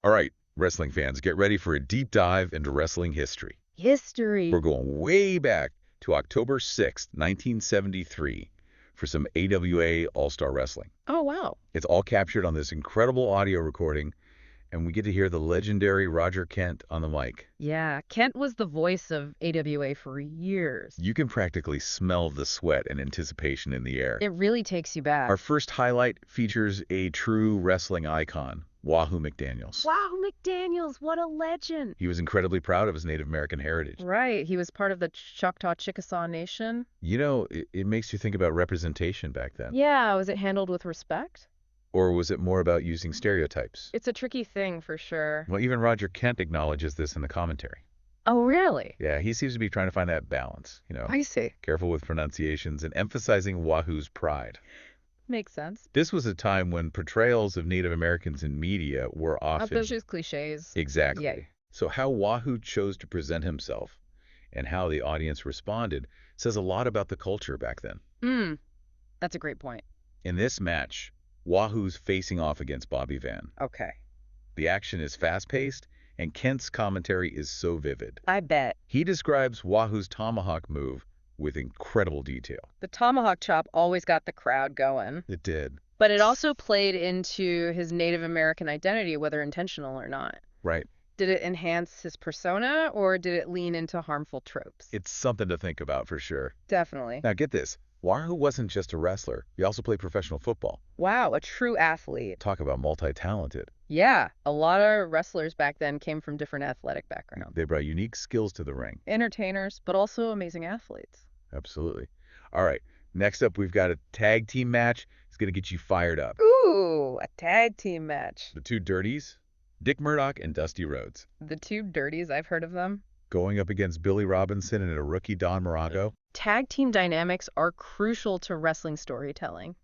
All right, wrestling fans, get ready for a deep dive into wrestling history. History. We're going way back to October 6th, 1973 for some AWA All-Star Wrestling. Oh, wow. It's all captured on this incredible audio recording, and we get to hear the legendary Roger Kent on the mic. Yeah, Kent was the voice of AWA for years. You can practically smell the sweat and anticipation in the air. It really takes you back. Our first highlight features a true wrestling icon, Wahoo McDaniels. Wow, McDaniels, what a legend. He was incredibly proud of his Native American heritage. Right, he was part of the Choctaw Chickasaw Nation. You know, it makes you think about representation back then. Yeah, was it handled with respect? Or was it more about using stereotypes? It's a tricky thing for sure. Well, even Roger Kent acknowledges this in the commentary. Oh, really? Yeah, he seems to be trying to find that balance, I see. careful with pronunciations and emphasizing Wahoo's pride. Makes sense. This was a time when portrayals of Native Americans in media were often... Those just cliches. Exactly. Yeah. So how Wahoo chose to present himself and how the audience responded says a lot about the culture back then. That's a great point. In this match, Wahoo's facing off against Bobby Van. Okay. The action is fast-paced, and Kent's commentary is so vivid. I bet. He describes Wahoo's tomahawk move with incredible detail. The tomahawk chop always got the crowd going. It did. But it also played into his Native American identity, whether intentional or not. Right. Did it enhance his persona, or did it lean into harmful tropes? It's something to think about for sure. Definitely. Now get this. Wahoo wasn't just a wrestler. He also played professional football. Wow, a true athlete. Talk about multi-talented. Yeah, a lot of wrestlers back then came from different athletic backgrounds. They brought unique skills to the ring. Entertainers, but also amazing athletes. Absolutely. All right. Next up, we've got a tag team match. It's going to get you fired up. Ooh, a tag team match. The two dirties, Dick Murdoch and Dusty Rhodes, The two dirties, I've heard of them. going up against Billy Robinson and a rookie Don Muraco. Tag team dynamics are crucial to wrestling storytelling,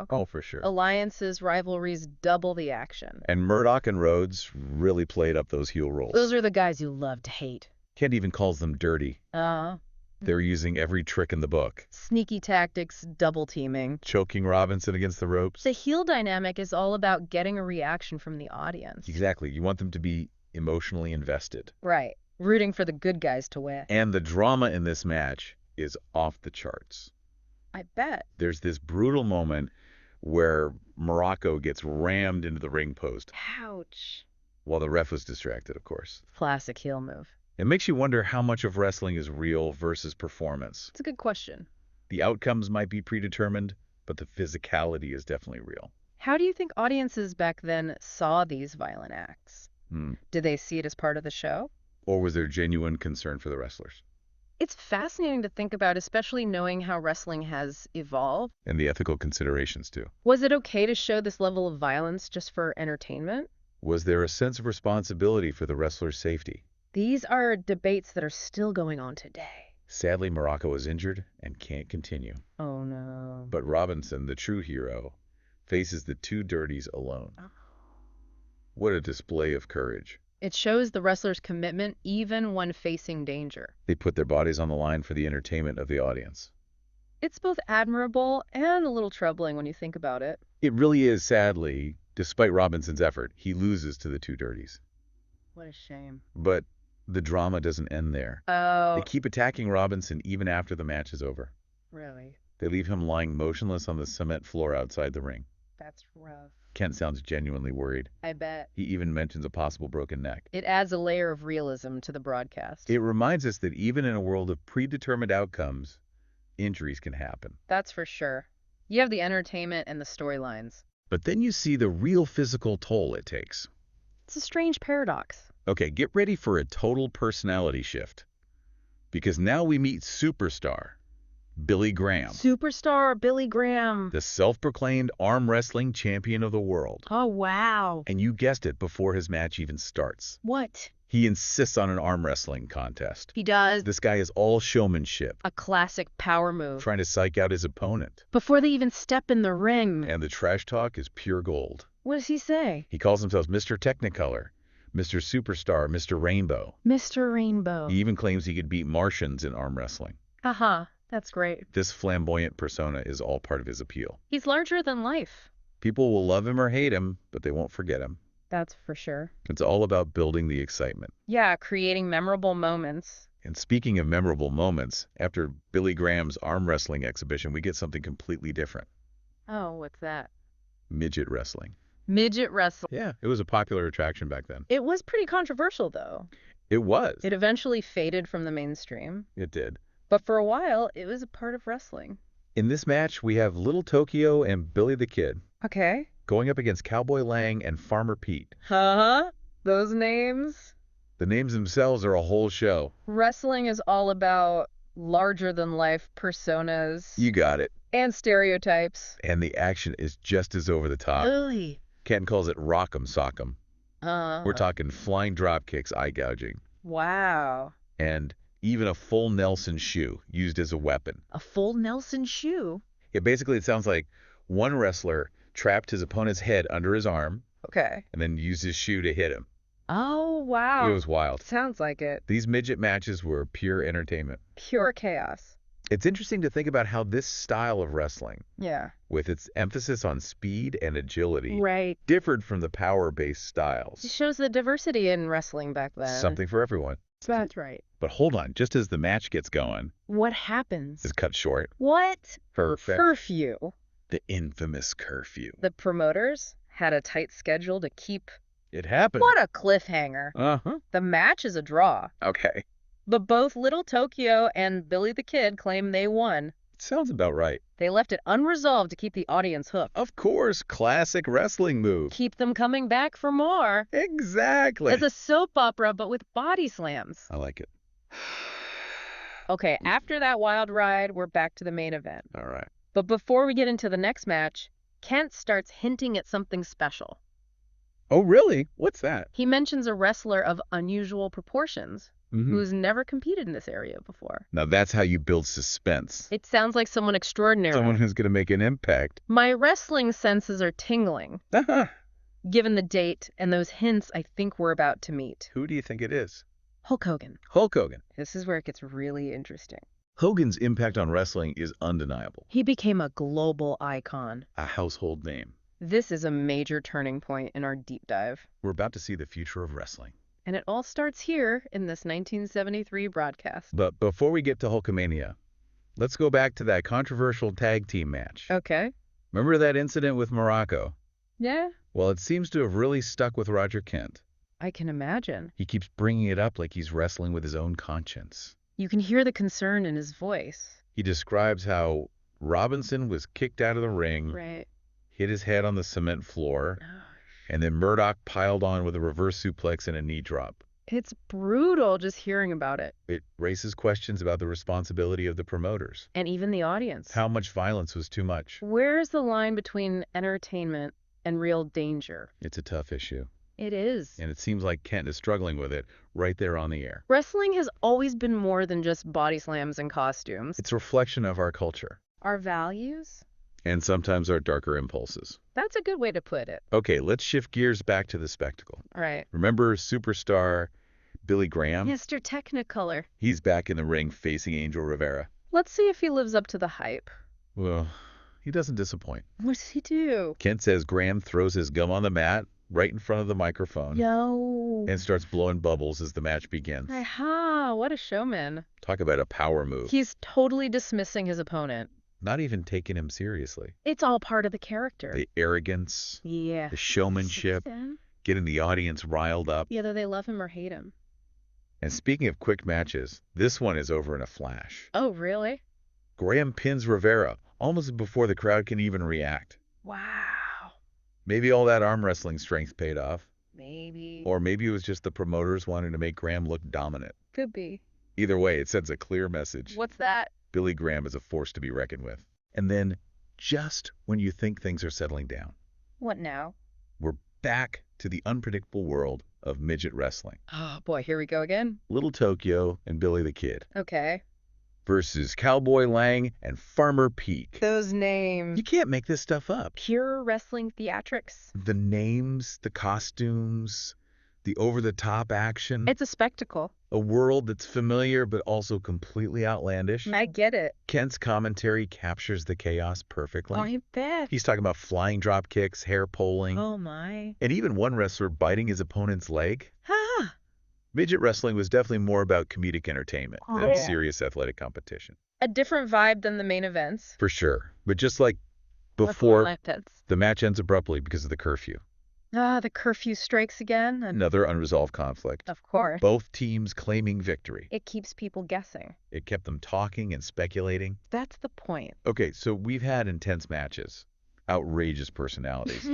Oh, for sure. Alliances, rivalries, double the action. And Murdoch and Rhodes really played up those heel roles. Those are the guys you love to hate. Kent even calls them dirty. Uh, They're using every trick in the book. Sneaky tactics, double teaming. Choking Robinson against the ropes. The heel dynamic is all about getting a reaction from the audience. Exactly. You want them to be emotionally invested. Right. Rooting for the good guys to win. And the drama in this match is off the charts. I bet. There's this brutal moment where Muraco gets rammed into the ring post Ouch. while the ref was distracted, of course. Classic heel move. It makes you wonder how much of wrestling is real versus performance. It's a good question. The outcomes might be predetermined, but the physicality is definitely real. How do you think audiences back then saw these violent acts? Did they see it as part of the show? Or was there genuine concern for the wrestlers? It's fascinating to think about, especially knowing how wrestling has evolved. And the ethical considerations, too. Was it okay to show this level of violence just for entertainment? Was there a sense of responsibility for the wrestler's safety? These are debates that are still going on today. Sadly, Muraco is injured and can't continue. Oh, no. But Robinson, the true hero, faces the two dirties alone. What a display of courage. It shows the wrestler's commitment even when facing danger. They put their bodies on the line for the entertainment of the audience. It's both admirable and a little troubling when you think about it. It really is, sadly, despite Robinson's effort, he loses to the two dirties. What a shame. But the drama doesn't end there. Oh, They keep attacking Robinson even after the match is over. really? They leave him lying motionless on the cement floor outside the ring. That's rough. Kent sounds genuinely worried. I bet. He even mentions a possible broken neck. It adds a layer of realism to the broadcast. It reminds us that even in a world of predetermined outcomes, injuries can happen. That's for sure. You have the entertainment and the storylines. But then you see the real physical toll it takes. It's a strange paradox. Okay, get ready for a total personality shift. Because now we meet superstar Billy Graham, Superstar Billy Graham. the self-proclaimed arm wrestling champion of the world. Oh, wow. And you guessed it before his match even starts. What? He insists on an arm wrestling contest. He does. This guy is all showmanship, A classic power move. trying to psych out his opponent. Before they even step in the ring. And the trash talk is pure gold. What does he say? He calls himself Mr. Technicolor, Mr. Superstar, Mr. Rainbow. Mr. Rainbow. He even claims he could beat Martians in arm wrestling. Haha, that's great. This flamboyant persona is all part of his appeal. He's larger than life. People will love him or hate him, but they won't forget him. That's for sure. It's all about building the excitement. Yeah, creating memorable moments. And speaking of memorable moments, after Billy Graham's arm wrestling exhibition, we get something completely different. Oh, what's that? Midget wrestling. Midget wrestling. Yeah, it was a popular attraction back then. It was pretty controversial, though. It was. It eventually faded from the mainstream. It did. But for a while, it was a part of wrestling. In this match, we have Little Tokyo and Billy the Kid Okay. going up against Cowboy Lang and Farmer Pete. Huh? Those names? The names themselves are a whole show. Wrestling is all about larger-than-life personas. You got it. And stereotypes. And the action is just as over the top. Really? Ken calls it rock'em sock'em. We're talking flying drop kicks, eye gouging. Wow. And even a full Nelson shoe used as a weapon. A full Nelson shoe? Basically, it sounds like one wrestler trapped his opponent's head under his arm. Okay. And then used his shoe to hit him. Oh, wow. It was wild. Sounds like it. These midget matches were pure entertainment. Pure chaos. It's interesting to think about how this style of wrestling, Yeah. with its emphasis on speed and agility, Right. differed from the power-based It styles. shows the diversity in wrestling back then. Something for everyone. That's right. But hold on, just as the match gets going, What happens? is cut short. What? Perfect. Curfew. The infamous curfew. The promoters had a tight schedule to keep. It happened. What a cliffhanger. Uh-huh. The match is a draw. Okay. But both Little Tokyo and Billy the Kid claim they won. Sounds about right. They left it unresolved to keep the audience hooked. Of course, classic wrestling move. Keep them coming back for more. Exactly. It's a soap opera, but with body slams. I like it. Okay, after that wild ride, we're back to the main event. All right. But before we get into the next match, Kent starts hinting at something special. Oh, really? What's that? He mentions a wrestler of unusual proportions who's never competed in this area before. Now that's how you build suspense. It sounds like someone extraordinary. Someone who's going to make an impact. My wrestling senses are tingling, given the date and those hints I think we're about to meet. Who do you think it is? Hulk Hogan. Hulk Hogan. This is where it gets really interesting. Hogan's impact on wrestling is undeniable. He became a global icon. A household name. This is a major turning point in our deep dive. We're about to see the future of wrestling. And it all starts here in this 1973 broadcast. But before we get to Hulkamania, let's go back to that controversial tag team match. Okay. Remember that incident with Morocco? Yeah, Well, it seems to have really stuck with Roger Kent. I can imagine. He keeps bringing it up like he's wrestling with his own conscience. You can hear the concern in his voice. He describes how Robinson was kicked out of the ring, Right. hit his head on the cement floor, and then Murdoch piled on with a reverse suplex and a knee drop. It's brutal just hearing about it. It raises questions about the responsibility of the promoters. And even the audience. How much violence was too much? Where's the line between entertainment and real danger? It's a tough issue. It is. And it seems like Kent is struggling with it right there on the air. Wrestling has always been more than just body slams and costumes. It's a reflection of our culture. Our values? And sometimes our darker impulses. That's a good way to put it. Okay, let's shift gears back to the spectacle. All right. Remember superstar Billy Graham? Mr. Technicolor. He's back in the ring facing Angel Rivera. Let's see if he lives up to the hype. Well, he doesn't disappoint. What does he do? Kent says Graham throws his gum on the mat right in front of the microphone Yo. and starts blowing bubbles as the match begins. Aha, what a showman. Talk about a power move. He's totally dismissing his opponent. Not even taking him seriously. It's all part of the character. The arrogance, Yeah. the showmanship, getting the audience riled up. Either they love him or hate him. And speaking of quick matches, this one is over in a flash. Oh, really? Graham pins Rivera almost before the crowd can even react. Wow. Maybe all that arm wrestling strength paid off. Maybe. Or maybe it was just the promoters wanting to make Graham look dominant. Could be. Either way, it sends a clear message. What's that? Billy Graham is a force to be reckoned with. And then, just when you think things are settling down, What now? we're back to the unpredictable world of midget wrestling. Oh, boy, here we go again. Little Tokyo and Billy the Kid Okay. versus Cowboy Lang and Farmer Pete. Those names. You can't make this stuff up. Pure wrestling theatrics. The names, the costumes, the over-the-top action. It's a spectacle. A world that's familiar but also completely outlandish. I get it. Kent's commentary captures the chaos perfectly. Oh, I bet. He's talking about flying drop kicks, hair pulling, Oh, my. and even one wrestler biting his opponent's leg. Ha! Midget wrestling was definitely more about comedic entertainment than serious athletic competition. A different vibe than the main events. For sure. But just like What's before, like that? the match ends abruptly because of the curfew. The curfew strikes again. Another unresolved conflict. Of course. Both teams claiming victory. It keeps people guessing. It kept them talking and speculating. That's the point. Okay, so we've had intense matches, outrageous personalities,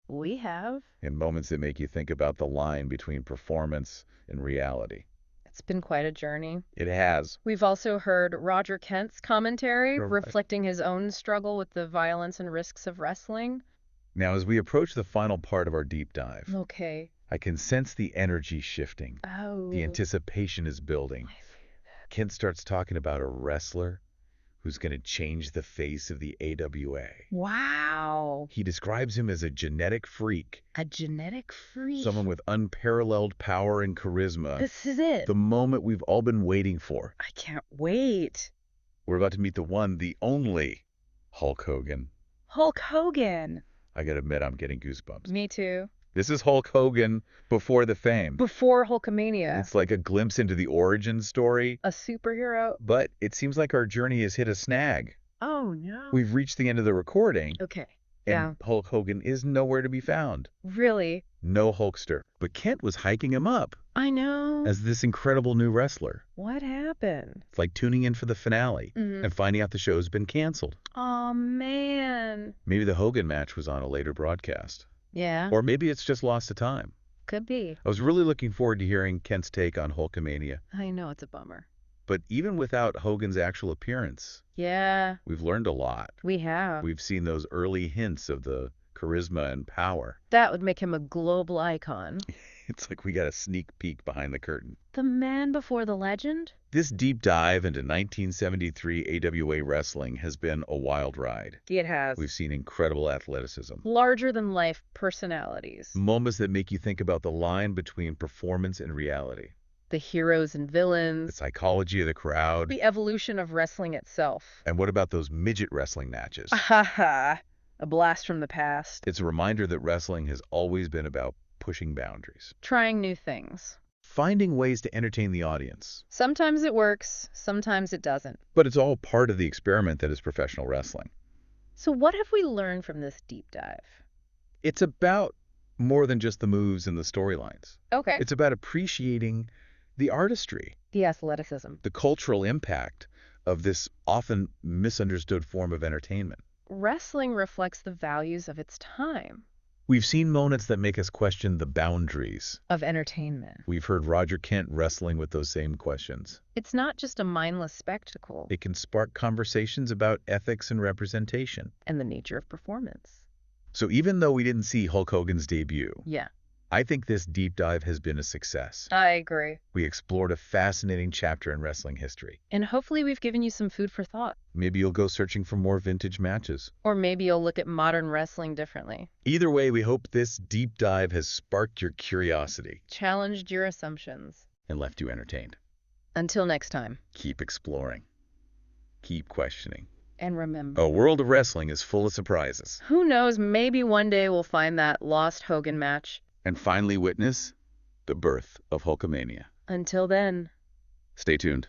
We have. and moments that make you think about the line between performance and reality. It's been quite a journey. It has. We've also heard Roger Kent's commentary, Right. reflecting his own struggle with the violence and risks of wrestling. Now, as we approach the final part of our deep dive, Okay. I can sense the energy shifting. Oh. The anticipation is building. Kent starts talking about a wrestler who's going to change the face of the AWA. Wow. He describes him as a genetic freak, A genetic freak. someone with unparalleled power and charisma. This is it. The moment we've all been waiting for. I can't wait. We're about to meet the one, the only Hulk Hogan. Hulk Hogan. I gotta admit, I'm getting goosebumps. Me too. This is Hulk Hogan before the fame. Before Hulkamania. It's like a glimpse into the origin story, A superhero. but it seems like our journey has hit a snag. Oh, no. We've reached the end of the recording, Okay. and Yeah. Hulk Hogan is nowhere to be found. Really? No Hulkster. But Kent was hiking him up I know. as this incredible new wrestler. What happened? It's like tuning in for the finale Mhm. and finding out the show's been canceled. Oh, man. Maybe the Hogan match was on a later broadcast. Yeah. Or maybe it's just lost to time. Could be. I was really looking forward to hearing Kent's take on Hulkamania. I know it's a bummer. But even without Hogan's actual appearance, Yeah, we've learned a lot. we have. We've seen those early hints of the charisma and power. That would make him a global icon. It's like we got a sneak peek behind the curtain. The man before the legend? This deep dive into 1973 AWA wrestling has been a wild ride. It has. We've seen incredible athleticism. Larger than life personalities. Moments that make you think about the line between performance and reality. The heroes and The villains. psychology of the crowd. The evolution of wrestling itself. And what about those midget wrestling matches? Ha. A blast from the past. It's a reminder that wrestling has always been about pushing boundaries. Trying new things. Finding ways to entertain the audience. Sometimes it works, sometimes it doesn't. But it's all part of the experiment that is professional wrestling. So what have we learned from this deep dive? It's about more than just the moves and the storylines. Okay. It's about appreciating the artistry, The athleticism. the cultural impact of this often misunderstood form of entertainment. Wrestling reflects the values of its time. We've seen moments that make us question the boundaries. Of entertainment. We've heard Roger Kent wrestling with those same questions. It's not just a mindless spectacle. It can spark conversations about ethics and representation. And the nature of performance. So even though we didn't see Hulk Hogan's debut, Yeah. I think this deep dive has been a success. I agree. We explored a fascinating chapter in wrestling history. And hopefully we've given you some food for thought. Maybe you'll go searching for more vintage matches. Or maybe you'll look at modern wrestling differently. Either way, we hope this deep dive has sparked your curiosity Challenged your assumptions. and left you entertained. Until next time. Keep exploring. Keep questioning. And remember, A world of wrestling is full of surprises. who knows, maybe one day we'll find that lost Hogan match. And finally witness the birth of Hulkamania. Until then. Stay tuned.